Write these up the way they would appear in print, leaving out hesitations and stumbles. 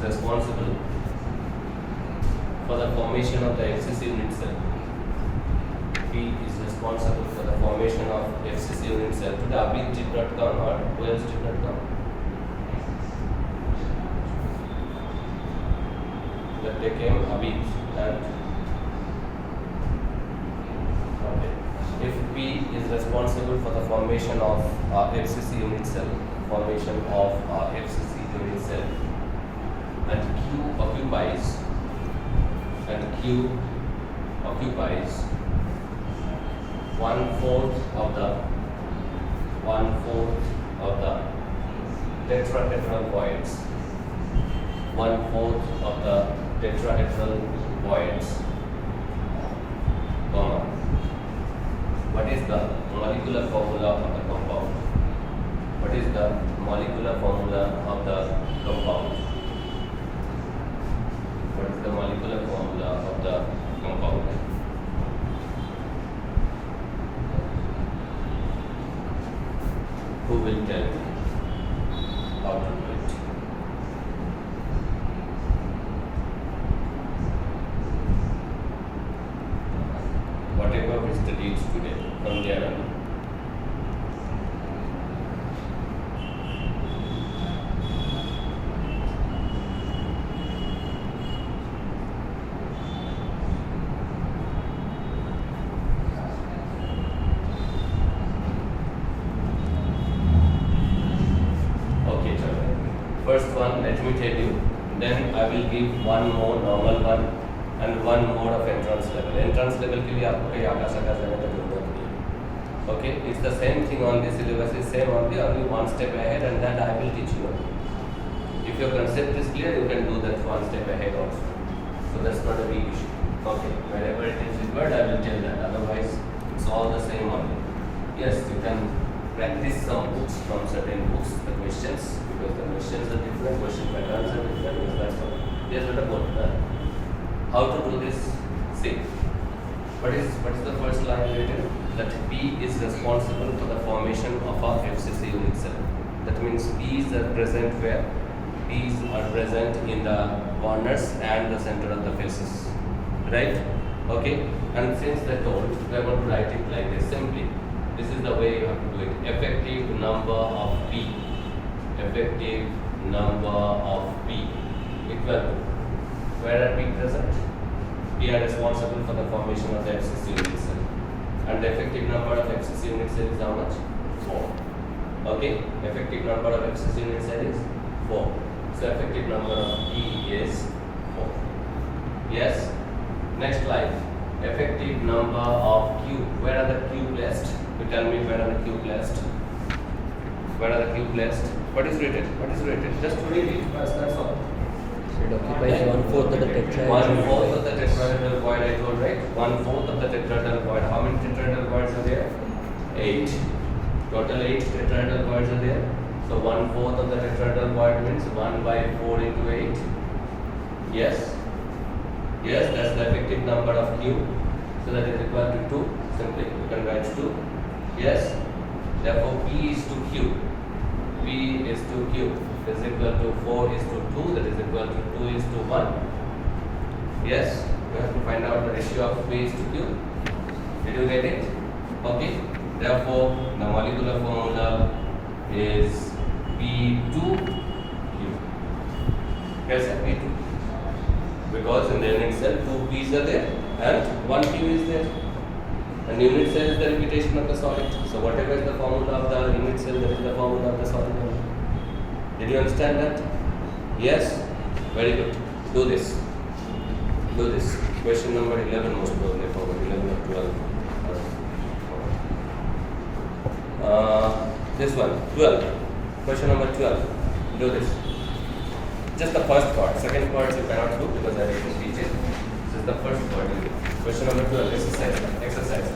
responsible for the formation of the FCC unit cell. P is responsible for the formation of FCC unit cell. Today Abid did not come, or who else did not come? That they came, Abid and okay. If P is responsible for the formation of FCC unit cell, and Q occupies 1/4 of the tetrahedral voids. 1/4 of the tetrahedral voids. What is the molecular formula of the compound? What is the molecular formula of the compound? What is the molecular formula of the compound? Who will tell me how to do it? Whatever we studied today from there on. First one, let me tell you, then I will give one more normal one and one more of entrance level. Entrance level के लिए आपको कहीं आकाश आकाश जाने की जरूरत नहीं है. Okay, it's the same thing on the syllabus, is same only one step ahead, and that I will teach you. If your concept is clear, you can do that one step ahead also. So that's not a big issue. Okay, wherever it is required, I will tell that. Otherwise, it's all the same only. Yes, you can practice some books from certain books, the questions, because the questions are different, question patterns are different, because that's all. Yes, but about how to do this? See, what is the first line written? That P is responsible for the formation of our FCC unit cell. That means P's are present where? P's are present in the corners and the center of the faces. Right? Okay? And since they told, we are going to write it like this simply. This is the way you have to do it. Effective number of P. Effective number of P equal to, where are P present? P are responsible for the formation of the FCC unit cell. And the effective number of FCC unit cell is how much? 4. Okay? Effective number of FCC unit cell is 4. So effective number of P is 4. Yes? Next line. Effective number of Q. Where are the Q placed? You tell me, where are the Q placed? Where are the Q placed? What is written? Just read it first, that's all. It occupies 1/4 of the tetrahedral. 1/4 of the tetrahedral void, I told, right? 1/4 of the tetrahedral void. How many tetrahedral voids are there? 8. Total 8 tetrahedral voids are there. So 1/4 of the tetrahedral void means 1/4 into 8. Yes? Yes, that's the effective number of Q. So that is equal to 2. Simply, you can write 2. Yes? Therefore, P is to Q. P is to Q is equal to 4 is to 2, that is equal to 2 is to 1. Yes? You have to find out the ratio of P is to Q. Did you get it? Okay. Therefore, the molecular formula is P2Q. Yes, P2. Because in the unit cell, 2 P's are there and 1 Q is there. And unit cell is the repetition of the solid. So whatever is the formula of the unit cell, that is the formula of the solid. Did you understand that? Yes? Very good. Do this. Question number 11 most probably, for 11 or 12. This one, 12. Question number 12. Do this. Just the first part. Second part you cannot do because I didn't teach it. This is the first part you do. Question number 12, exercise.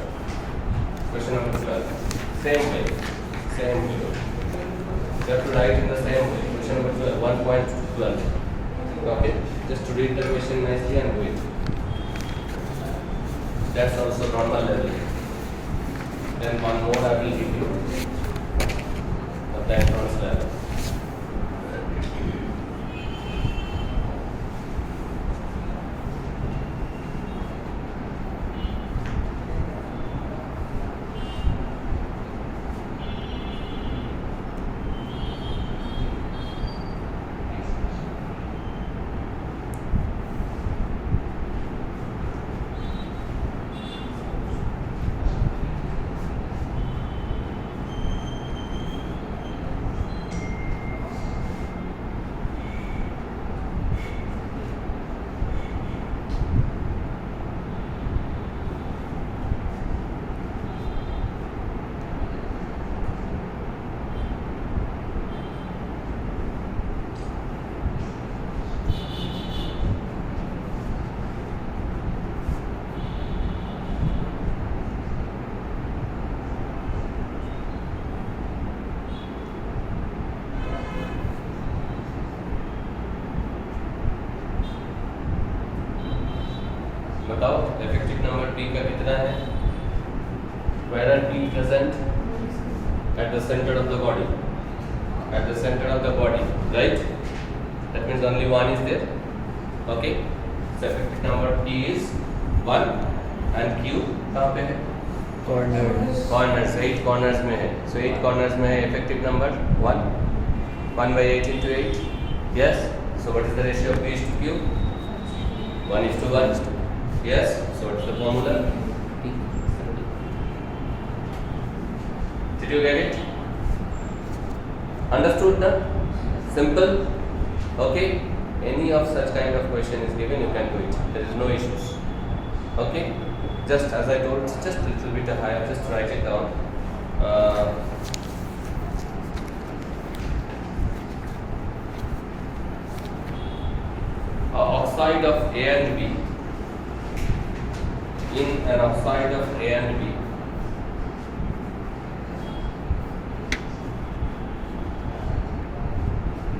Question number 12. Same way. You have to write in the same way. Question number 12, 1.12. Okay? Just to read the question nicely and do it. That's also normal level. Then one more I will give you of the entrance level. बताओ effective number p का कितना है? Where are p present? At the center of the body. At the center of the body, right? That means only one is there. Okay. So effective number p is 1 and q कहाँ पे है? Corners. Corners, 8 corners में है. So 8 corners में है effective number 1. 1 by 8 into 8. Yes. So what is the ratio of p is to q? 1 is to 1. Yes. So what is the formula? P. Did you get it? Understood now? Simple. Okay. Any of such kind of question is given, you can do it. There is no issues. Okay. Just as I told, just a little bit higher. Just write it down. Oxide of A and B. In an oxide of A and B,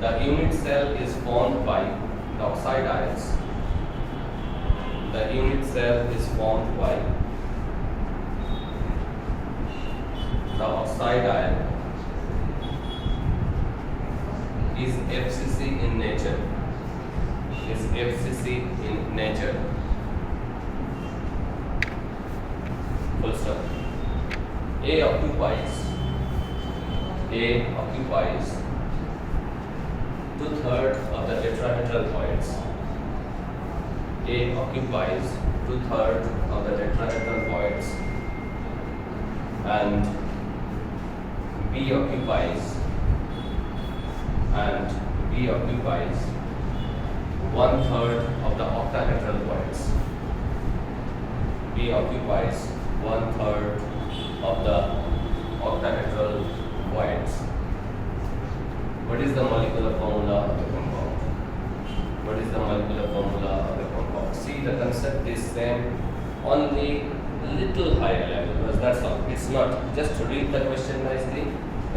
the unit cell is formed by the oxide ions. The unit cell is formed by the oxide ion is FCC in nature. Is FCC in nature. Full stop. A occupies 2/3 of the tetrahedral voids. A occupies 2/3 of the tetrahedral voids, and B occupies 1/3 of the octahedral voids. B occupies 1/3 of the octahedral voids. What is the molecular formula of the compound? What is the molecular formula of the compound? See, the concept is same, only little higher level. Because that's all. It's not. Just read the question nicely.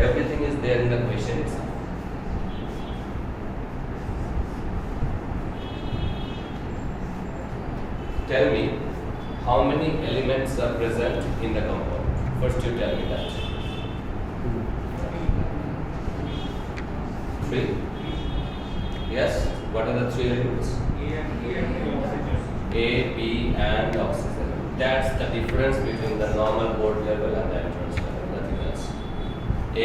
Everything is there in the question itself. Tell me, how many elements are present in the compound? First, you tell me that. 3. Yes. What are the 3 elements? A, B, and oxygen. That's the difference between the normal board level and the entrance level. Nothing else.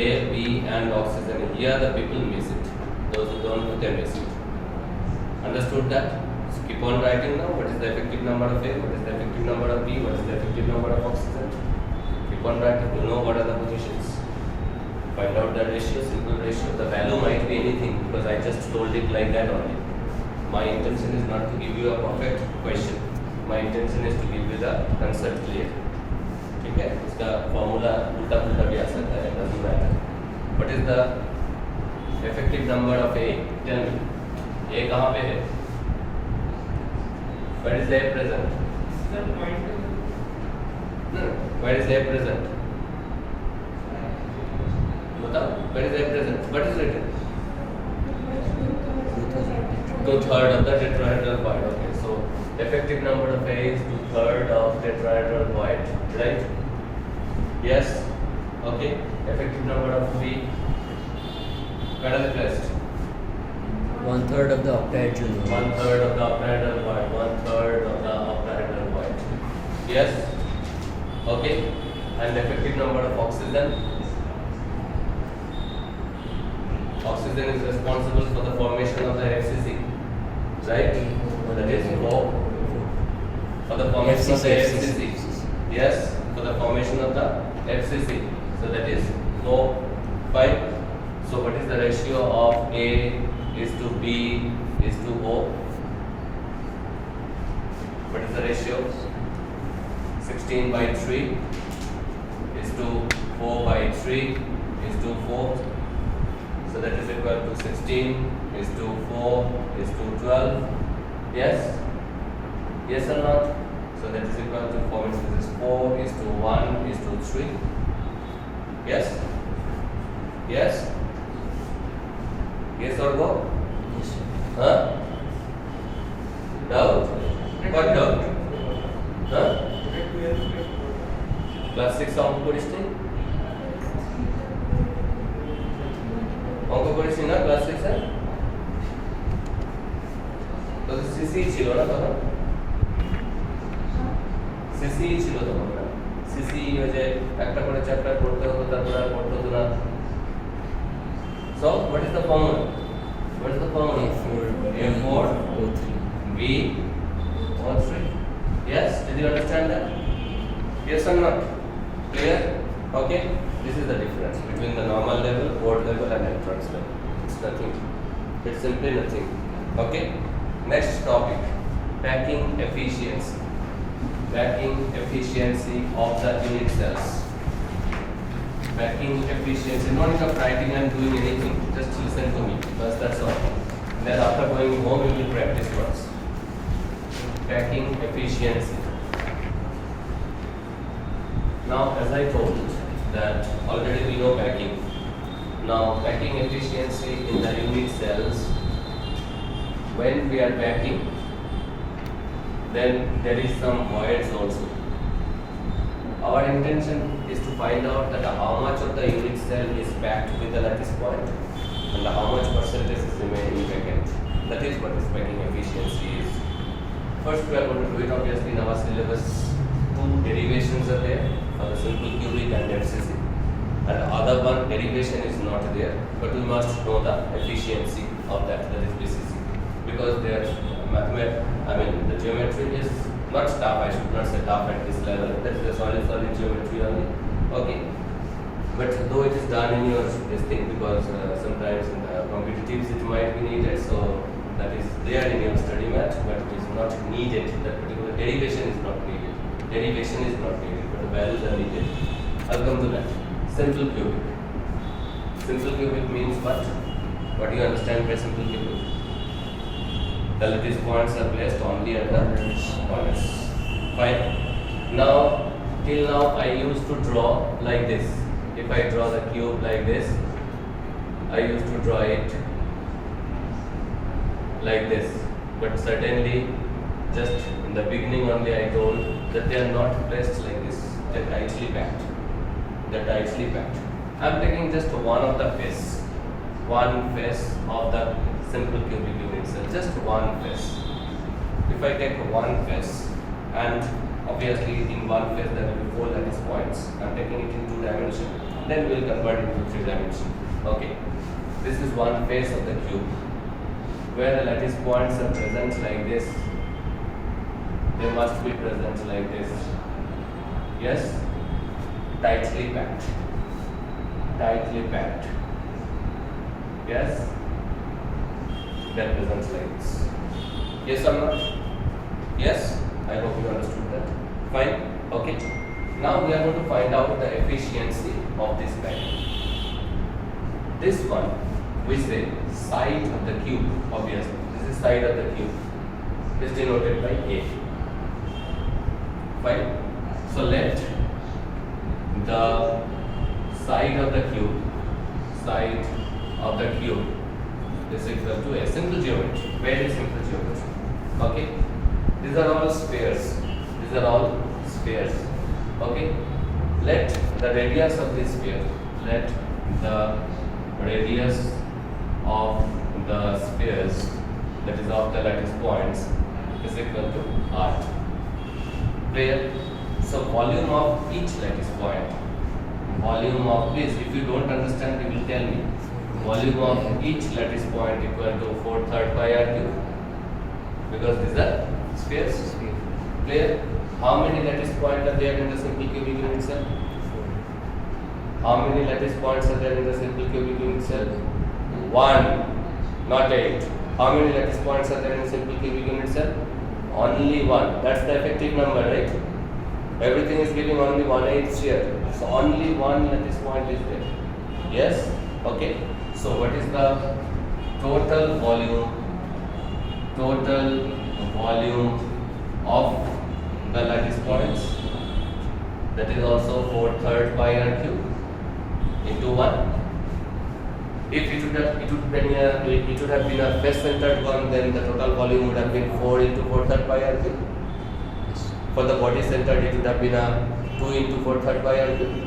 A, B, and oxygen. Here the people miss it. Those who don't know, they miss it. Understood that? So keep on writing now. What is the effective number of A? What is the effective number of B? What is the effective number of oxygen? Keep on writing. You know what are the positions. Find out the ratio, simple ratio. The value might be anything because I just told it like that only. My intention is not to give you a perfect question. My intention is to give you the concept clear. ठीक है? इसका formula उल्टा पुल्टा भी आ सकता है. Doesn't matter. What is the effective number of A? Tell me. A कहाँ पे है? Where is A present? No. Where is A present? बताओ. Where is A present? What is written? 2/3 of the tetrahedral void. Okay, so effective number of A is 2/3 of tetrahedral void, right? Yes. Okay. Effective number of B. Where are the placed? 1/3 of the octahedral. 1/3 of the octahedral void. 1/3 of the octahedral void. Yes. Okay. And effective number of oxygen. Oxygen is responsible for the formation of the FCC, right? That is 4. For the formation of the FCC. Yes, for the formation of the FCC. So that is 4, 5. So what is the ratio of A is to B is to O? What is the ratio? 16/3 is to 4/3 is to 4. So that is equal to 16 is to 4 is to 12. Yes? Yes or not? So that is equal to 4 means this is 4 is to 1 is to 3. Yes? Yes? Yes or no? Yes, sir. Huh? Doubt? What doubt? 6 অঙ্ক করিস নি? অঙ্ক করিস নি না class 6 এ? তো CC ছিল না তখন? সিসি ছিল তখন না? সিসি ওই যে একটা করে চ্যাপ্টার পড়তে হতো তারপর আর পড়তে হতো না। So what is the formula? What is the formula? A4 O3. B O3. Yes, did you understand that? Yes or not? Clear? Okay. This is the difference between the normal level, board level, and entrance level. It's nothing. It's simply nothing. Okay. Next topic: packing efficiency. Packing efficiency of the unit cells. Packing efficiency. No need of writing and doing anything. Just listen to me. That's all. Then after going home, you will practice once. Packing efficiency. Now, as I told that already we know packing. Now, packing efficiency in the unit cells. When we are packing, then there is some voids also. Our intention is to find out that how much of the unit cell is packed with the lattice point and how much percentage is remaining vacant. That is what this packing efficiency is. First, we are going to do it obviously in our syllabus. Two derivations are there for the simple cubic and FCC, and the other one derivation is not there, but we must know the efficiency of that is BCC, because their the geometry is not tough. I should not say tough at this level. That is a solid geometry only. Okay, but though it is done in your this thing, because sometimes in the competitives it might be needed, so that is there in your study mat, but it is not needed. That particular derivation is not needed. Derivation is not needed, but the values are needed. I'll come to that. Simple cubic. Simple cubic means what? What do you understand by simple cubic? The lattice points are placed only at the corners. Fine. Now, till now I used to draw like this. If I draw the cube like this, I used to draw it like this. But certainly, just in the beginning only I told that they are not placed like this. They are tightly packed. They are tightly packed. I am taking just one of the face. One face of the simple cubic unit cell. Just one face. If I take one face, and obviously in one face there will be 4 lattice points. I am taking it in 2 dimension. Then we will convert it to 3 dimension. Okay. This is one face of the cube, where the lattice points are present like this. They must be present like this. Yes? Tightly packed. Tightly packed. Yes? That presents like this. Yes or not? Yes? I hope you understood that. Fine? Okay. Now we are going to find out the efficiency of this packing. This one, we say side of the cube, obviously. This is side of the cube. Is denoted by A. Fine. So let the side of the cube is equal to a simple geometry, very simple geometry. Okay. These are all spheres. Okay. Let the radius of this sphere, let the radius of the spheres, that is of the lattice points, is equal to R. Clear? So volume of each lattice point, volume of this, if you don't understand, you will tell me. Volume of each lattice point equal to 4/3 pi r cube, because these are spheres. Clear? How many lattice points are there in the simple cubic unit cell? How many lattice points are there in the simple cubic unit cell? 1, not 8. How many lattice points are there in simple cubic unit cell? Only 1. That's the effective number, right? Everything is giving only 1/8 here. So only 1 lattice point is there. Yes? Okay. So what is the total volume of the lattice points? That is also 4/3 pi r cube into 1. If it would have been a face-centered one, then the total volume would have been 4 into 4/3 pi r cube. For the body-centered, it would have been a 2 into 4/3 pi r cube.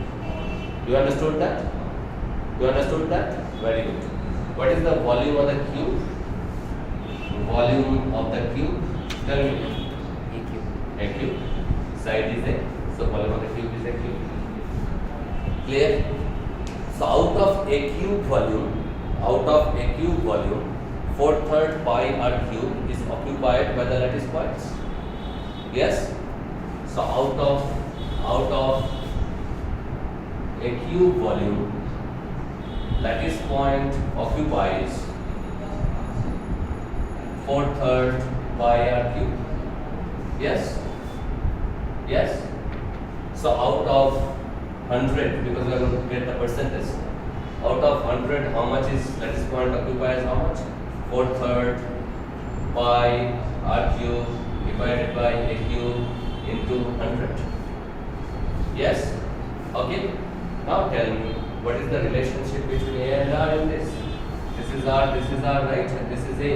You understood that? You understood that? Very good. What is the volume of the cube? Volume of the cube. Tell me. A cube. A cube. Side is a. So volume of the cube is a cube. Clear? So out of a cube volume, 4/3 pi r cube is occupied by the lattice points. Yes. So out of a cube volume, lattice point occupies 4/3 pi r cube. Yes. Yes. So out of 100, because we are going to get the percentage. Out of 100, how much is lattice point occupies? How much? 4/3 pi r cube divided by a cube into 100. Yes. Okay. Now tell me, what is the relationship between A and R in this? This is R, right? And this is A.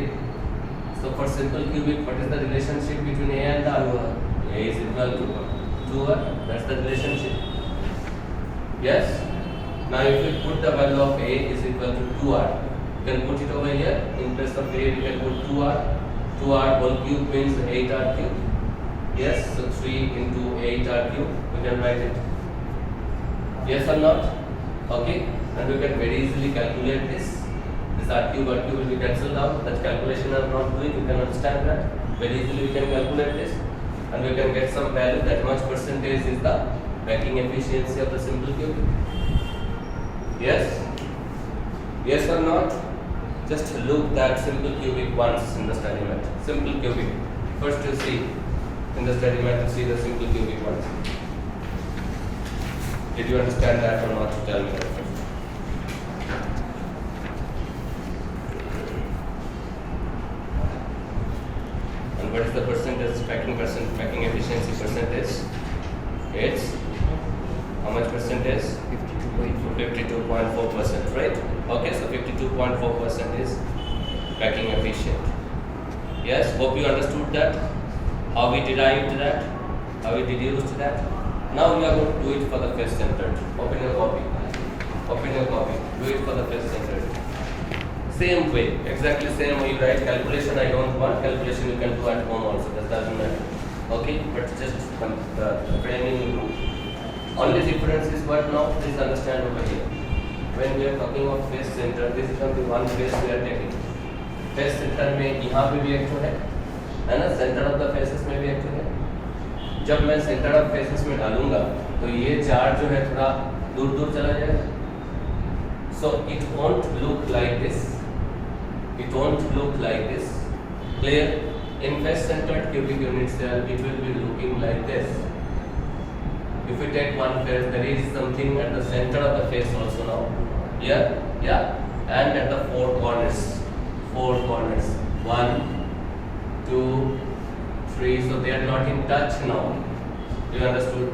So for simple cubic, what is the relationship between A and R? A is equal to 2R. That's the relationship. Yes. Now if you put the value of A is equal to 2R, you can put it over here. In place of A, you can put 2R. 2R whole cube means 8R cube. Yes. So 3 into 8R cube, we can write it. Yes or not? Okay. And we can very easily calculate this. This R cube will be cancelled out. That calculation I am not doing. You can understand that. Very easily we can calculate this. And we can get some value that much percentage is the packing efficiency of the simple cubic. Yes? Yes or not? Just look that simple cubic once in the study mat. Simple cubic. First you see in the study mat, you see the simple cubic once. Did you understand that or not? Tell me that first. And what is the percentage, packing efficiency percentage? It's how much percentage? 52.4%, right? Okay, so 52.4% is packing efficient. Yes, hope you understood that. How we derived that, how we deduced that. Now we are going to do it for the face centered. Open your copy. Do it for the face centered. Same way, exactly same way you write calculation. I don't want calculation, you can do at home also, that doesn't matter. Okay, but just the framing rule. Only difference is what now, please understand over here. When we are talking of face center, this is only one face we are taking. Face center में यहाँ पे भी एक तो है ना, center of the faces में भी एक तो है. जब मैं center of faces में डालूंगा, तो ये चार्ट जो है थोड़ा दूर दूर चला जाएगा. So it won't look like this. It won't look like this. Clear? In face centered cubic unit cell, it will be looking like this. If we take one face, there is something at the center of the face also now. Yeah, and at the four corners. 1, 2, 3. So they are not in touch now. You understood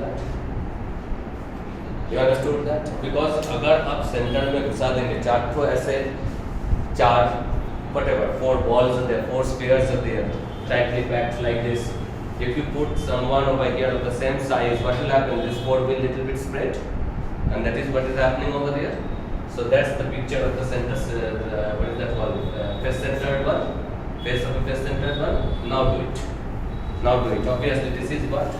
that? Because अगर आप centre में घुसा देंगे चार तो ऐसे चार whatever 4 balls are there, 4 spheres are there, tightly packed like this. If you put someone over here of the same size, what will happen? This 4 will little bit spread, and that is what is happening over there. So that's the picture of the center. What is that called? Face centered one. Face of a face centered one. Now do it. Obviously, this is what?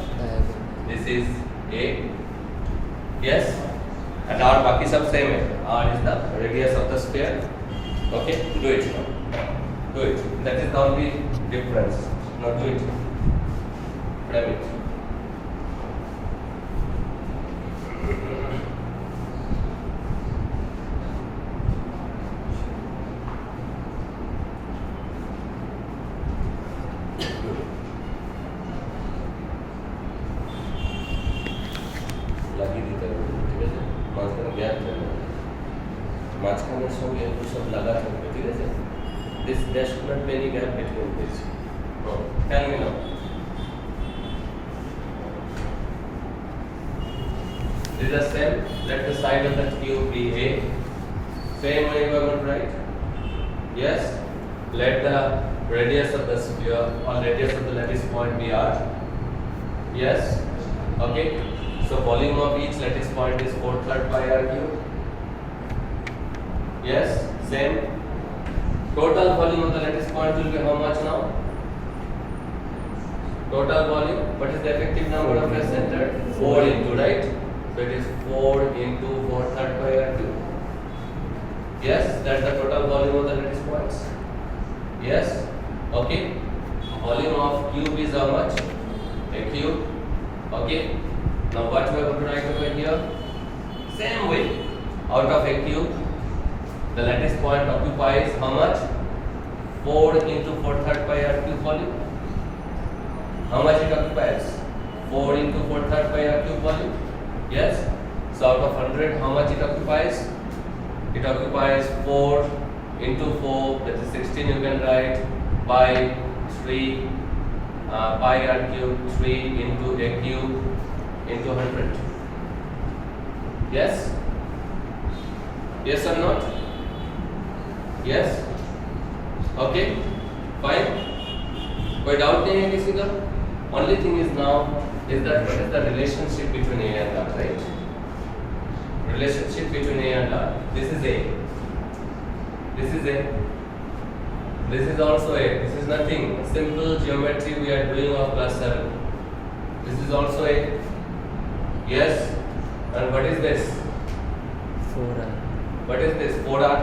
This is A. Yes. And R बाकी सब same है. R is the radius of the sphere. Okay. Do it now. Do it. That is the only difference. Now do it. Frame it. लगी दी ठीक है master gap है mask का notes हो गया तो सब लगा था ठीक है this there should not be any gap between this. No. Tell me now. This is the same. Let the side of the cube be A. Same way you are going to write. Yes. Let the radius of the sphere or radius of the lattice point be R. Yes. Okay, so volume of each lattice point is 4/3 pi r cube. Yes, same. Total volume of the lattice point will be how much now? Total volume, what is the effective number of face centered? 4 into, right? So it is 4 into 4/3 pi r cube. Yes, that's the total volume of the lattice points. Yes, okay. Volume of cube is how much? A cube. Okay. Now what we are going to write over here? Same way. Out of a cube, the lattice point occupies how much? 4 into 4/3 pi r cube volume. How much it occupies? 4 into 4/3 pi r cube volume. Yes. So out of 100, how much it occupies? It occupies 4 into 4, that is 16. You can write by 3 pi r cube 3 into a cube into 100. Yes? Yes or not? Yes? Okay? Fine? कोई doubt नहीं है किसी का? Only thing is now is that what is the relationship between A and R, right? Relationship between A and R. This is A. This is A. This is also A. This is nothing. Simple geometry we are doing of class 7. This is also A. Yes. And what is this? 4r. What is this? 4R.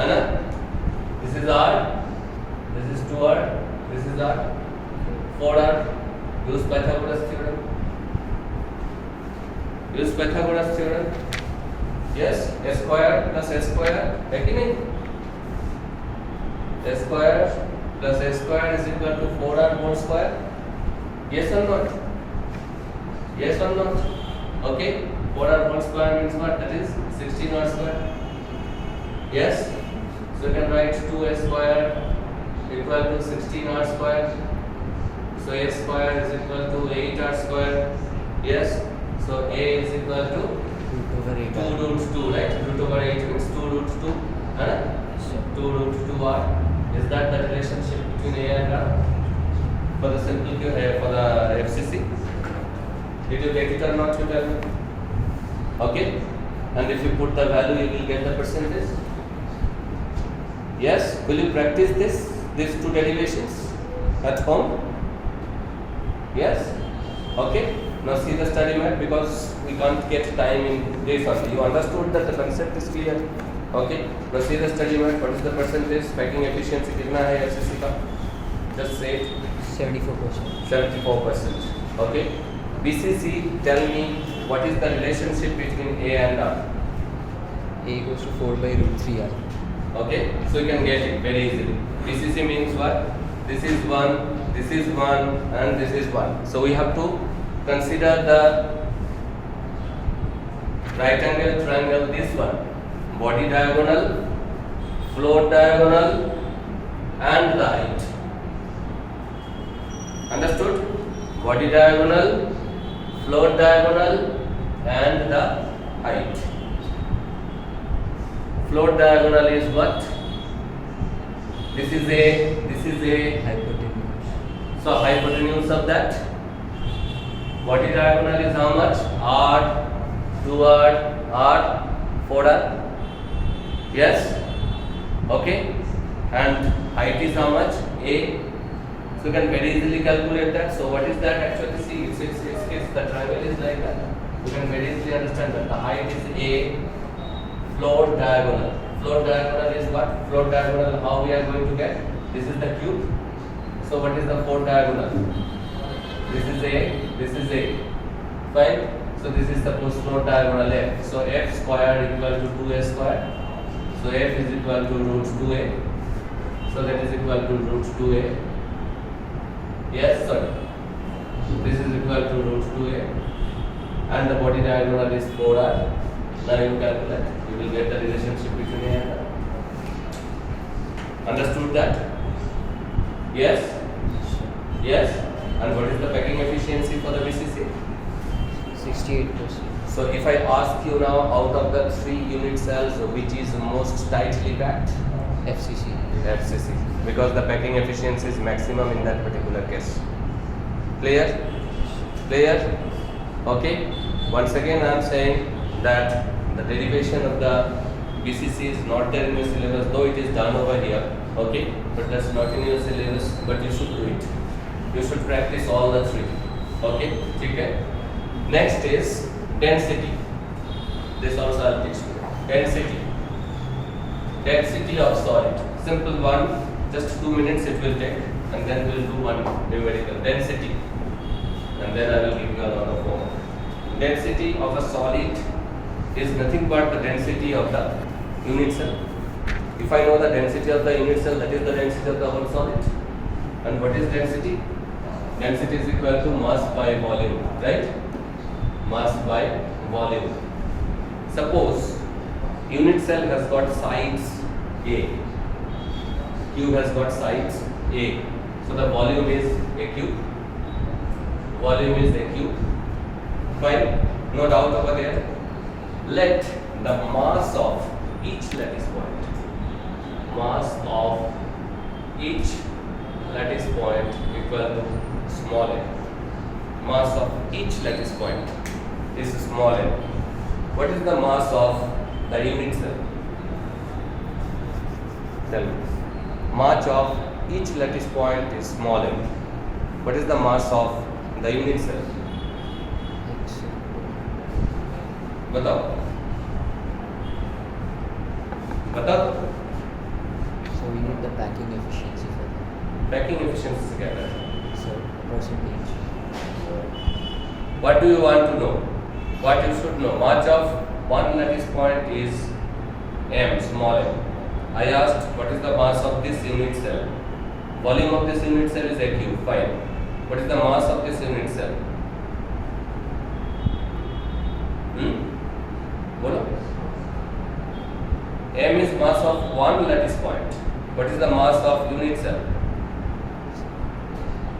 Anna? This is R. This is 2R. This is R. 4R. Use Pythagoras theorem. Use Pythagoras theorem. Yes. A square plus a square. है कि नहीं? A square plus a square is equal to 4r whole square. Yes or not? Yes or not? Okay. 4r whole square means what? That is 16r square. Yes. So you can write 2a square equal to 16r square. So a square is equal to 8r square. Yes. So a is equal to Root over 8r. 2 root 2, right? Root over 8 means 2 root 2. Huh? 2 root 2r. Is that the relationship between A and R? For the simple for the FCC? Did you get it or not? You tell me. Okay? And if you put the value, you will get the percentage. Yes? Will you practice these two derivations at home? Yes? Okay? Now see the study mat because we can't get time in this only. You understood that the concept is clear? Okay? Now see the study mat. What is the percentage? Packing efficiency कितना है FCC का? Just say it. 74%. 74%. Okay? BCC, tell me what is the relationship between A and R? A equals to 4 by root 3r. Okay? So you can get it very easily. BCC means what? This is 1, this is 1 and this is 1. So we have to consider the right angle triangle, this one. Body diagonal, floor diagonal and the height. Understood? Body diagonal, floor diagonal and the height. Floor diagonal is what? This is a Hypotenuse. so hypotenuse of that. Body diagonal is how much? R, 2R, R, 4R. Yes? Okay? And height is how much? A. So you can very easily calculate that. So what is that actually? See, it's the triangle is like that. You can very easily understand that the height is A. Floor diagonal. Floor diagonal is what? Floor diagonal, how we are going to get? This is the cube. So what is the floor diagonal? This is A, this is A. Fine? So this is suppose floor diagonal F. So F square equal to 2A square. So F is equal to root 2A. So that is equal to root 2A. Yes, sorry. This is equal to root 2A. And the body diagonal is 4R. Now you calculate. You will get the relationship between A and R. Understood that? Yes? Yes? And what is the packing efficiency for the BCC? 68%. So if I ask you now out of the 3 unit cells which is most tightly packed? FCC. FCC. Because the packing efficiency is maximum in that particular case. Clear? Clear? Okay, once again I am saying that the derivation of the BCC is not there in your syllabus, though it is done over here. Okay, but that's not in your syllabus, but you should do it. You should practice all the three. Okay, okay. Next is density. This also I'll teach you. Density. Density of solid. Simple one, just 2 minutes it will take, and then we'll do one numerical. Density. And then I will give you a lot of homework. Density of a solid is nothing but the density of the unit cell. If I know the density of the unit cell, that is the density of the whole solid. And what is density? Density is equal to mass by volume, right? Mass by volume. Suppose unit cell has got sides A, cube has got sides A, so the volume is a cube. Volume is a cube. Fine, no doubt over there. Let the mass of each lattice point, mass of each lattice point equal to small m. Mass of each lattice point is small m. What is the mass of the unit cell? Tell me. Mass of each lattice point is small m. What is the mass of the unit cell? बताओ बताओ. So we need the packing efficiency for that. Packing efficiency से क्या करना है? So percentage. What do you want to know? What you should know? Mass of one lattice point is m, small m. I asked what is the mass of this unit cell? Volume of this unit cell is a cube. Fine. What is the mass of this unit cell? बोलो. M is mass of one lattice point. What is the mass of unit cell?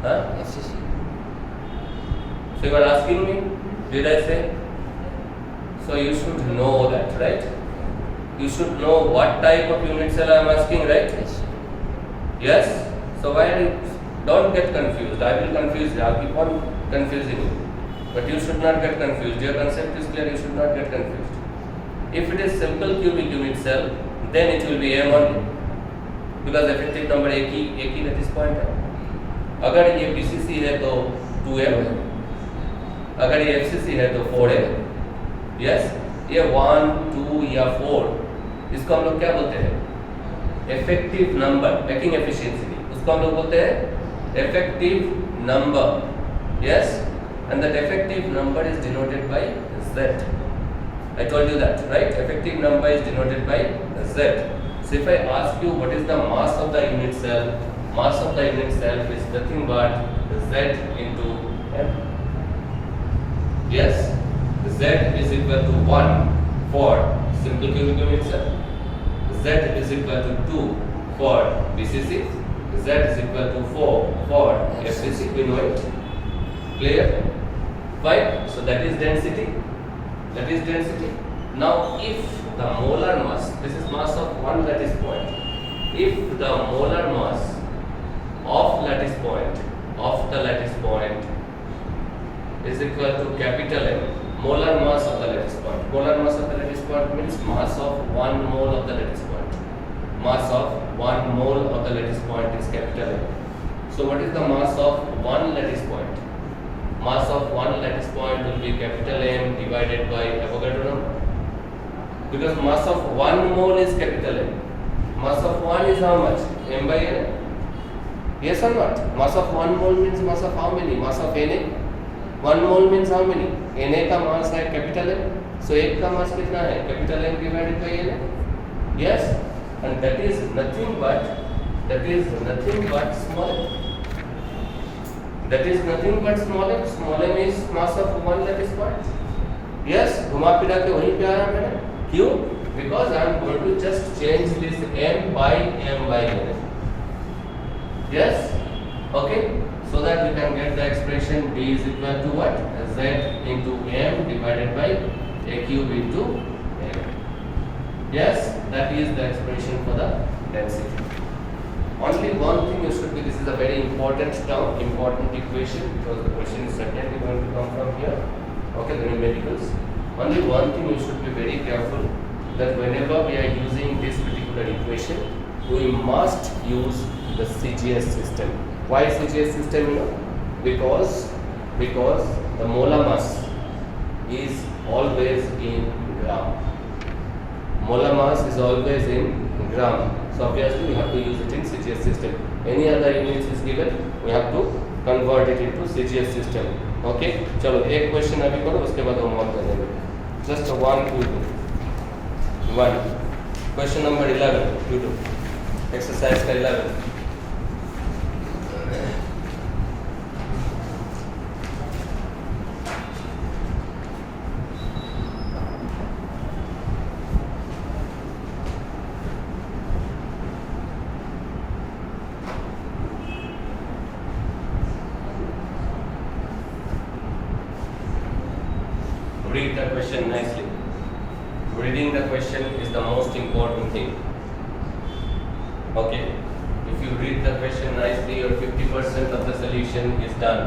Huh? FCC. So you are asking me, did I say? So you should know that, right? You should know what type of unit cell I am asking, right? Yes. Yes? So why don't get confused. I will confuse you. I will keep on confusing you. But you should not get confused. Your concept is clear, you should not get confused. If it is simple cubic unit cell, then it will be m only. Because effective number एक ही lattice point है. अगर ये BCC है तो 2m, अगर ये FCC है तो 4m. Yes? ये 1, 2 या 4, इसको हम लोग क्या बोलते हैं? Effective number, packing efficiency. उसको हम लोग बोलते हैं effective number. Yes? And that effective number is denoted by Z. I told you that, right? Effective number is denoted by Z. So if I ask you what is the mass of the unit cell, mass of the unit cell is nothing but Z into M. Yes? Z is equal to 1 for simple cubic unit cell. Z is equal to 2 for BCC. Z is equal to 4 for FCC. We know it. Clear? Fine. So that is density. That is density. Now, if the molar mass, this is mass of one lattice point. If the molar mass of the lattice point is equal to capital M, molar mass of the lattice point. Molar mass of the lattice point means mass of 1 mole of the lattice point. Mass of 1 mole of the lattice point is capital M. So, what is the mass of one lattice point? Mass of one lattice point will be capital M divided by Avogadro number. Because mass of 1 mole is capital M. Mass of 1 is how much? M by N. Yes or not? Mass of 1 mole means mass of how many? Mass of Na. 1 mole means how many? Na का mass है capital M. So एक का mass कितना है? Capital M divided by Na. Yes, and that is nothing but small m. That is nothing but small m. Small m is mass of one lattice point. Yes, घुमा फिरा के वहीं पे आया मैंने. क्यों? Because I am going to just change this m by n. Yes, okay. So that we can get the expression d is equal to what? Z into m divided by a cube into m. Yes, that is the expression for the density. Only one thing you should be, this is a very important term, important equation, because the question is certainly going to come from here. Okay, the numericals. Only one thing you should be very careful, that whenever we are using this particular equation, we must use the CGS system. Why CGS system? Because the molar mass is always in gram. Molar mass is always in gram. So obviously we have to use it in CGS system. Any other units is given, we have to convert it into CGS system. Okay, चलो एक question अभी करो, उसके बाद homework कर देंगे. Just 1, 2, 2. 1. Question number 11. 2, 2. Exercise का 11. Read the question nicely. Reading the question is the most important thing. Okay? If you read the question nicely, your 50% of the solution is done.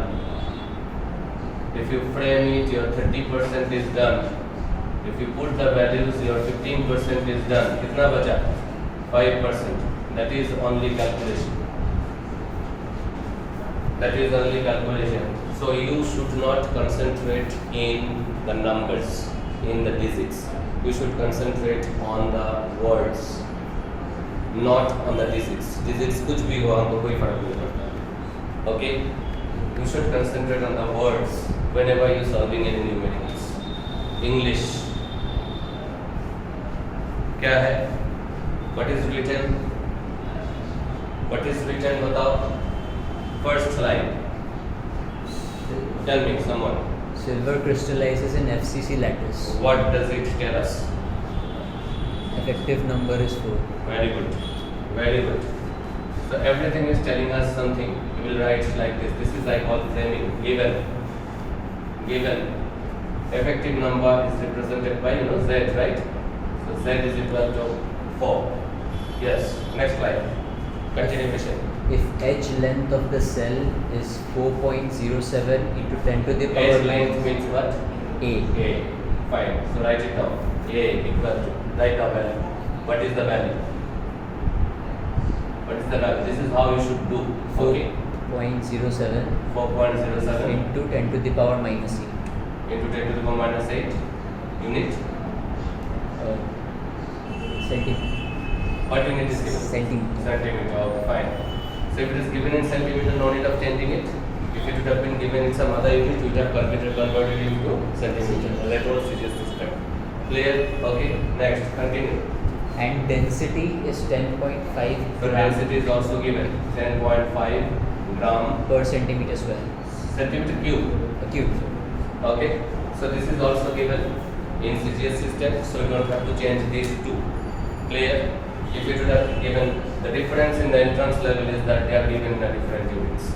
If you frame it, your 30% is done. If you put the values, your 15% is done. कितना बचा? 5%. That is only calculation. That is only calculation. So you should not concentrate in the numbers, in the digits. You should concentrate on the words, not on the digits. Digits कुछ भी हो हमको कोई फर्क नहीं पड़ता. Okay? You should concentrate on the words whenever you solving any numericals. English क्या है? What is written? What is written बताओ. First line. Tell me, someone. Silver crystallizes in FCC lattice. What does it tell us? Effective number is 4. Very good. Very good. So everything is telling us something. We will write like this. This is I call framing. Given. Given. Effective number is represented by Z, right? So Z is equal to 4. Yes. Next slide. Continuation. If edge length of the cell is 4.07 into 10 to the power Edge length means what? A. A. Fine. So write it down. A equal to. Write down value. What is the value? What is the value? This is how you should do. Okay. 4.07 4.07 into 10 to the power minus 8. into 10 to the power minus 8 unit. Centimeter. What unit is given? Centimeter. Centimeter. Okay, fine. So if it is given in centimeter, no need of changing it. If it would have been given in some other unit, we would have converted it into centimeter. That was CGS system. Clear? Okay. Next, continue. And density is 10.5 So gram density is also given 10.5 gram per centimeter square. centimeter cube. A cube. Okay. So this is also given in CGS system. So you don't have to change these two. Clear? If it would have given the difference in the entrance level is that they are given in the different units.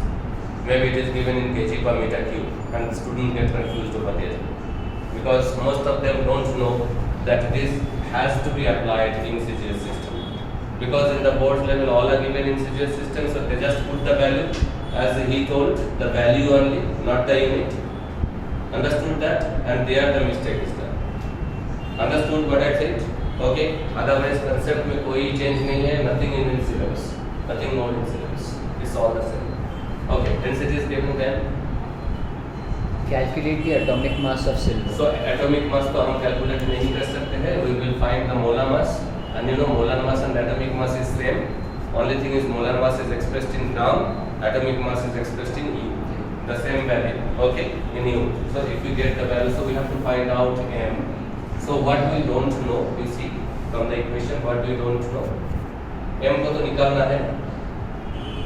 Maybe it is given in kg per meter cube and the student get confused over there. Because most of them don't know that this has to be applied in CGS system. Because in the board level all are given in CGS system, so they just put the value as he told, the value only, not the unit. Understood that? And there the mistake is done. Understood what I said? Okay, otherwise concept में कोई change नहीं है, nothing in syllabus, nothing more in syllabus. It's all the same. Okay, density is given then. Calculate the atomic mass of silver. So atomic mass को हम calculate नहीं कर सकते हैं. We will find the molar mass, and you know molar mass and atomic mass is same. Only thing is molar mass is expressed in gram, atomic mass is expressed in U. The same value. Okay, in U. So if we get the value, so we have to find out M. So what we don't know, you see from the equation, what we don't know, m को तो निकालना है,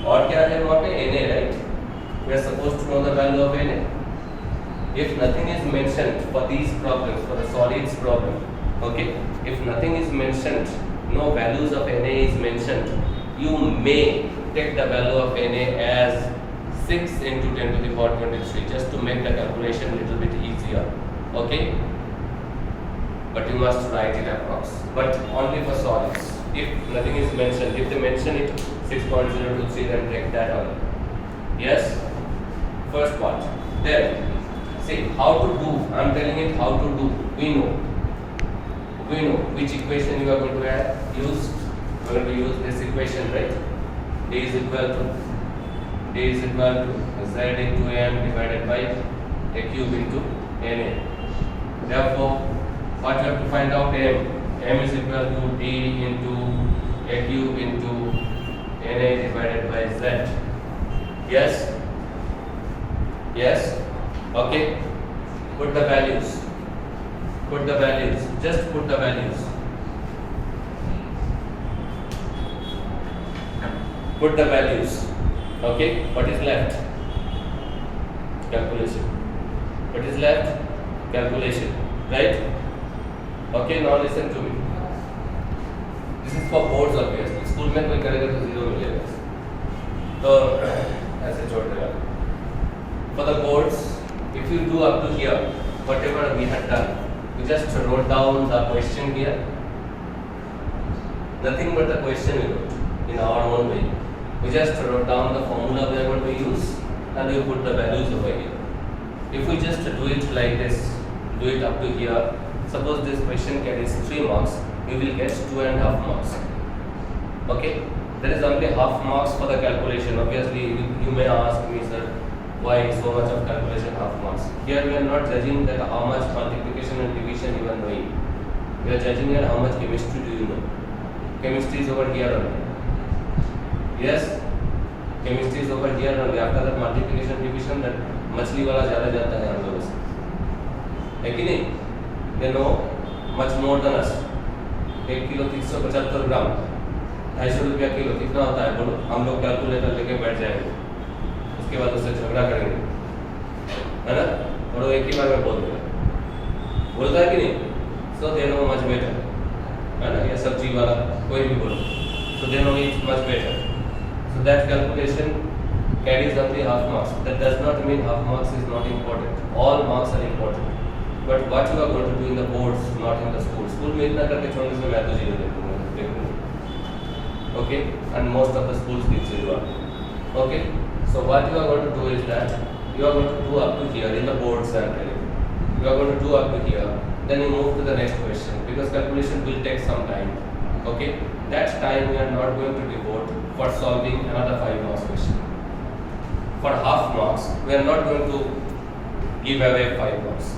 और क्या है वहाँ पे Na, right? We are supposed to know the value of Na. If nothing is mentioned for these problems, for the solids problem, okay, if nothing is mentioned, no values of Na is mentioned, you may take the value of Na as 6 into 10 to the power 23 just to make the calculation a little bit easier, okay? But you must write it across, but only for solids. If nothing is mentioned, if they mention it 6.023, then take that on. Yes? First part. Then, See how to do. I'm telling it how to do. We know which equation you are going to use. We are going to use this equation, right? D is equal to Z into M divided by A cube into Na. Therefore, what you have to find out M. M is equal to D into A cube into Na divided by Z. Yes? Yes? Okay. Put the values. Just put the values. Put the values. Okay. What is left? Calculation. What is left? Calculation. Right? Okay. Now listen to me. This is for boards obviously. School में कोई करेगा तो 0 मिलेगा. तो ऐसे छोड़ देगा. For the boards, if you do up to here, whatever we had done, we just wrote down the question here. Nothing but the question we wrote in our own way. We just wrote down the formula we are going to use and we put the values over here. If we just do it like this, do it up to here, suppose this question carries 3 marks, we will get 2.5 marks. Okay? There is only half marks for the calculation. Obviously, you may ask me, sir, why so much of calculation half marks? Here we are not judging that how much multiplication and division you are knowing. We are judging at how much chemistry do you know. Chemistry is over here only. Yes? Chemistry is over here only. After that multiplication division, that मछली वाला ज़्यादा जाता है हम लोगों से. है कि नहीं? They know much more than us. 1 kilo 375 ग्राम, 250 रुपया किलो कितना होता है बोलो? हम लोग कैलकुलेटर लेके बैठ जाएंगे, उसके बाद उससे झगड़ा करेंगे, है ना? और वो एक ही बार में बोल देगा, बोलता है कि नहीं? So they know much better, है ना? या सब्जी वाला कोई भी बोलो, so they know it much better. So that calculation carries only half marks. That does not mean half marks is not important. All marks are important. But what you are going to do in the boards, not in the school. School में इतना करके छोड़ने से मैं तो 0 देखूँगा. Okay? And most of the schools give 0. Okay? So what you are going to do is that you are going to do up to here in the boards I am telling you. You are going to do up to here. Then you move to the next question because calculation will take some time. Okay? That time we are not going to devote for solving another 5 marks question. For half marks, we are not going to give away 5 marks.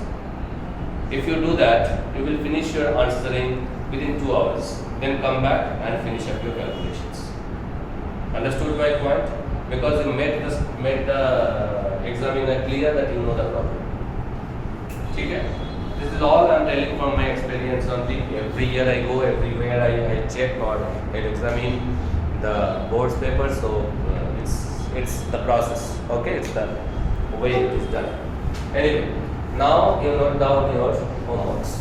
If you do that, you will finish your answering within 2 hours. Then come back and finish up your calculations. Understood my point? Because you made the examiner clear that you know the problem. Okay? This is all I am telling from my experience on the every year I go, everywhere I check or I examine the board's papers. So it's the process. Okay, it's the way it is done. Anyway, now you note down your homeworks.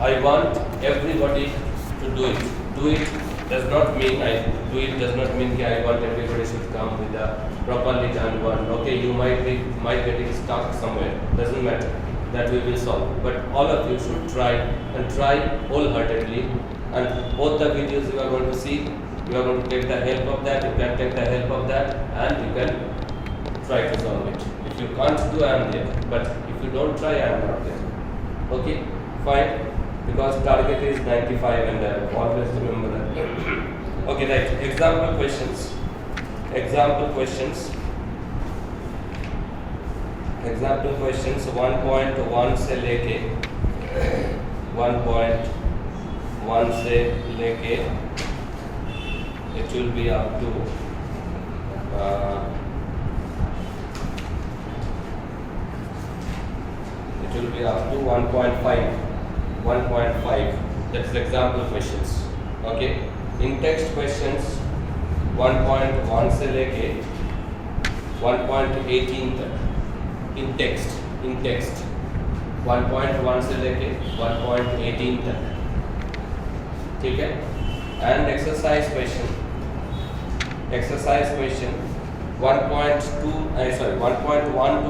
I want everybody to do it. Do it does not mean that I want everybody should come with a properly done one. Okay, you might getting stuck somewhere. Doesn't matter. That we will solve. But all of you should try and try wholeheartedly. And both the videos you are going to see, you are going to take the help of that. You can take the help of that, and you can try to solve it. If you can't do, I am there. But if you don't try, I am not there. Okay, fine. Because target is 95 and always remember that. Okay, right. Example questions. Example questions 1.1 से लेके 1.1 से लेके it will be up to it will be up to 1.5. That's example questions. Okay, in text questions 1.1 से लेके 1.18 तक. In text 1.1 से लेके 1.18 तक. ठीक है. And exercise question 1.1 to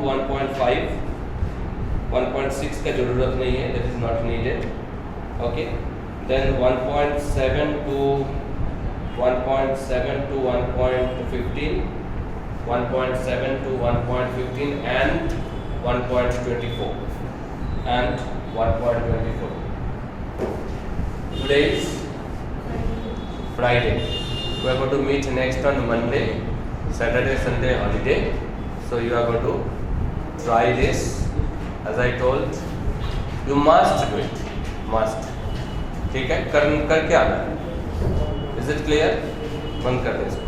1.5. 1.6 का जरूरत नहीं है, that is not needed. Okay, then 1.7 to 1.15, 1.7 to 1.15 and 1.24 and 1.24. Today is Friday. We are going to meet next on Monday, Saturday, Sunday holiday. So you are going to try this. As I told, you must do it. Must. ठीक है, करके आना है. Is it clear? बंद कर दे इसको.